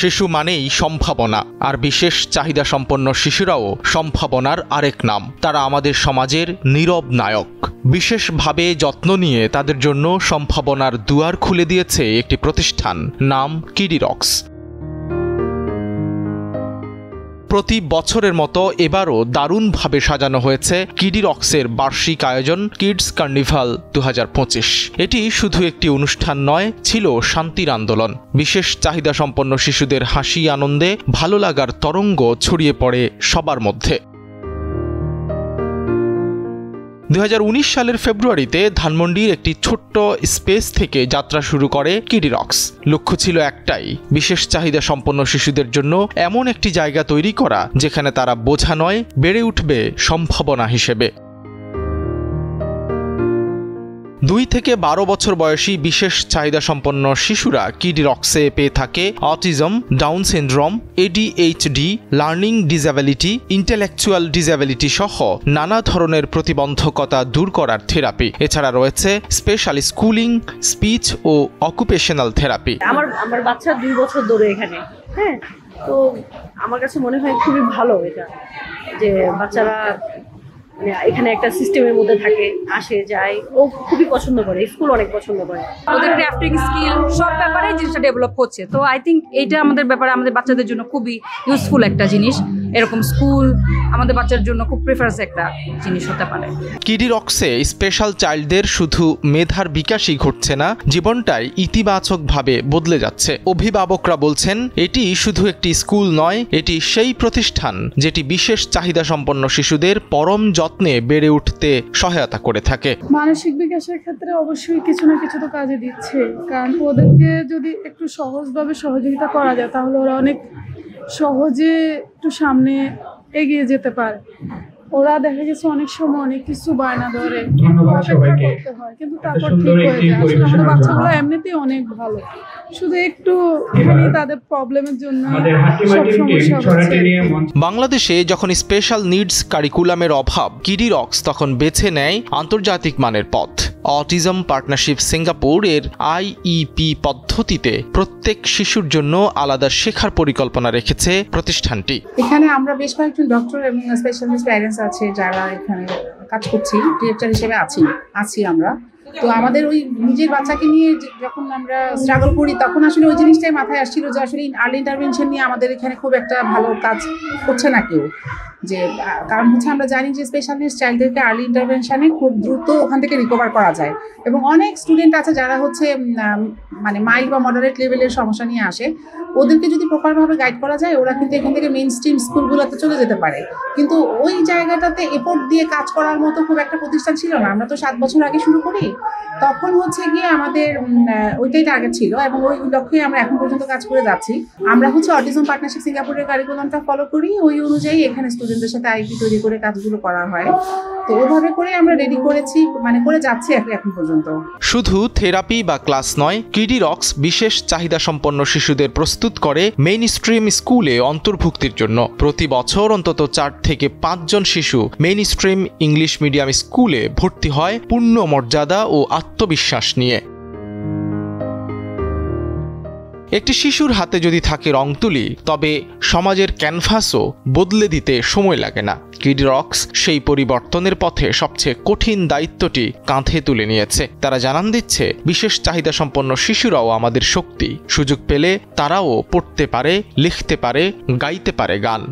শিশু মানেই সম্ভাবনা, আর বিশেষ চাহিদা সম্পন্ন শিশুরাও সম্ভাবনার আরেক নাম। তারা আমাদের সমাজের নীরব নায়ক। বিশেষভাবে যত্ন নিয়ে তাদের জন্য সম্ভাবনার দুয়ার খুলে দিয়েছে একটি প্রতিষ্ঠান, নাম কিডি রক্স। প্রতি বছরের মতো এবারও দারুণভাবে সাজানো হয়েছে কিডি রক্সের বার্ষিক আয়োজন কিডস কার্নিভাল 2025। এটি শুধু একটি অনুষ্ঠান নয়, ছিল শান্তির আন্দোলন। বিশেষ চাহিদা সম্পন্ন শিশুদের হাসি আনন্দে ভালো লাগার তরঙ্গ ছড়িয়ে পড়ে সবার মধ্যে। 2019 সালের ফেব্রুয়ারিতে ধানমন্ডির একটি ছোট্ট স্পেস থেকে যাত্রা শুরু করে কিডি রক্স। লক্ষ্য ছিল একটাই, বিশেষ চাহিদা সম্পন্ন শিশুদের জন্য এমন একটি জায়গা তৈরি করা যেখানে তারা বোঝা নয়, বেড়ে উঠবে সম্ভাবনা হিসেবে। 2 থেকে 12 বছর বয়সী বিশেষ চাহিদা সম্পন্ন শিশুরা কিডি রক্সে পেয়ে থাকে autism, down syndrome, ADHD, learning disability, intellectual disability সহ নানা ধরনের প্রতিবন্ধকতা দূর করার থেরাপি। এছাড়া রয়েছে স্পেশাল স্কুলিং, স্পিচ ও অকুপেশনাল থেরাপি। আমার বাচ্চা 2 বছর ধরে এখানে, হ্যাঁ, তো আমার কাছে মনে হয় খুবই ভালো এটা, যে বাচ্চারা মানে এখানে একটা সিস্টেমের মধ্যে থাকে, আসে যায়, ও খুবই পছন্দ করে, স্কুল অনেক পছন্দ করে। ওদের ক্রাফটিং স্কিল সব ব্যাপারে জিনিসটা ডেভেলপ হচ্ছে। তো আই থিঙ্ক এইটা আমাদের ব্যাপারে আমাদের বাচ্চাদের জন্য খুবই ইউজফুল একটা জিনিস। এরকম স্কুল আমাদের বাচ্চার জন্য খুব প্রেফারেন্স একটা জিনিস হতে পারে। কিডি রক্সে স্পেশাল চাইল্ডদের শুধু মেধার বিকাশই ঘটছে না, জীবনটাই ইতিবাচকভাবে বদলে যাচ্ছে। অভিভাবকরা বলছেন এটি শুধু একটি স্কুল নয়, এটি সেই প্রতিষ্ঠান যেটি বিশেষ চাহিদা সম্পন্ন শিশুদের পরম যত্নে বেড়ে উঠতে সহায়তা করে থাকে। মানসিক বিকাশের ক্ষেত্রে অবশ্যই কিছু না কিছু তো কাজে দিচ্ছে, কারণ ওদেরকে যদি একটু সহজভাবে সহযোগিতা করা যায় তাহলে ওরা অনেক সহজে একটু সামনে এগিয়ে যেতে পারে। ওরা দেখা গেছে অনেক সময় অনেক কিছু বায়না ধরে করতে হয়, কিন্তু তারপর ঠিক হয়ে যায়। আসলে আমাদের বাচ্চাগুলো এমনিতেই অনেক ভালো, শুধু একটু তাদের প্রবলেমের জন্য সব সমস্যা হচ্ছে। বাংলাদেশে যখন স্পেশাল নিডস কারিকুলামের অভাব, কিডি রক্স তখন বেছে নেয় আন্তর্জাতিক মানের পথ। অটিজম পার্টনারশিপ সিঙ্গাপুর এর IEP পদ্ধতিতে প্রত্যেক শিশুর জন্য আলাদা শেখার পরিকল্পনা রেখেছে প্রতিষ্ঠানটি। এখানে আমরা বেশ কয়েকজন ডক্টর এবং স্পেশালিস্ট প্যারেন্টস আছে যারা এখানে কাজ করছি, ডিরেক্টর হিসেবে আছি আমরা। তো আমাদের ওই নিজের বাচ্চাকে নিয়ে যখন আমরা স্ট্রাগল করি তখন আসলে ওই জিনিসটাই মাথায় আসছিল যে আসলে আর্লি ইন্টারভেনশন নিয়ে আমাদের এখানে খুব একটা ভালো কাজ করছে না কেউ। যে কারণ হচ্ছে আমরা জানি যে স্পেশাল নিডস চাইল্ডদেরকে আর্লি ইন্টারভেনশনে খুব দ্রুত ওখান থেকে রিকভার করা যায়, এবং অনেক স্টুডেন্ট আছে যারা হচ্ছে মানে মাইল্ড বা মডারেট লেভেলের সমস্যা নিয়ে আসে। ওদেরকে যদি প্রপারভাবে গাইড করা যায় ওরা কিন্তু এখান থেকে মেইন স্ট্রিম স্কুলগুলোতে চলে যেতে পারে। কিন্তু ওই জায়গাটাতে এফোর্ট দিয়ে কাজ করার মতো খুব একটা প্রতিষ্ঠান ছিল না। আমরা তো 7 বছর আগে শুরু করি, তখন হচ্ছে গিয়ে আমাদের ওইটাই টার্গেট ছিল, এবং ওই লক্ষ্যে আমরা এখন পর্যন্ত কাজ করে যাচ্ছি। আমরা হচ্ছে অটিজম পার্টনারশিপ সিঙ্গাপুরের কারিকুলামটা ফলো করি, ওই অনুযায়ী এখানে স্টুডেন্টদের সাথে IEP তৈরি করে কাজগুলো করা হয়। তো ওইভাবে করে আমরা রেডি করেছি, মানে করে যাচ্ছি এখন পর্যন্ত। শুধু থেরাপি বা ক্লাস নয়, কিডি রক্স বিশেষ চাহিদা সম্পন্ন শিশুদের প্রস্তুত করে মেইন স্ট্রিম স্কুলে অন্তর্ভুক্তির জন্য। প্রতি বছর অন্তত 4 থেকে 5 জন শিশু মেইন স্ট্রিম ইংলিশ মিডিয়াম স্কুলে ভর্তি হয় পূর্ণ মর্যাদা ও আত্মবিশ্বাস নিয়ে। একটি শিশুর হাতে যদি থাকে রং তুলি, তবে সমাজের ক্যানভাসও বদলে দিতে সময় লাগে না। কিডি রক্স সেই পরিবর্তনের পথে সবচেয়ে কঠিন দায়িত্বটি কাঁধে তুলে নিয়েছে। তারা জানান দিচ্ছে বিশেষ চাহিদা সম্পন্ন শিশুরাও আমাদের শক্তি। সুযোগ পেলে তারাও পড়তে পারে, লিখতে পারে, গাইতে পারে গান।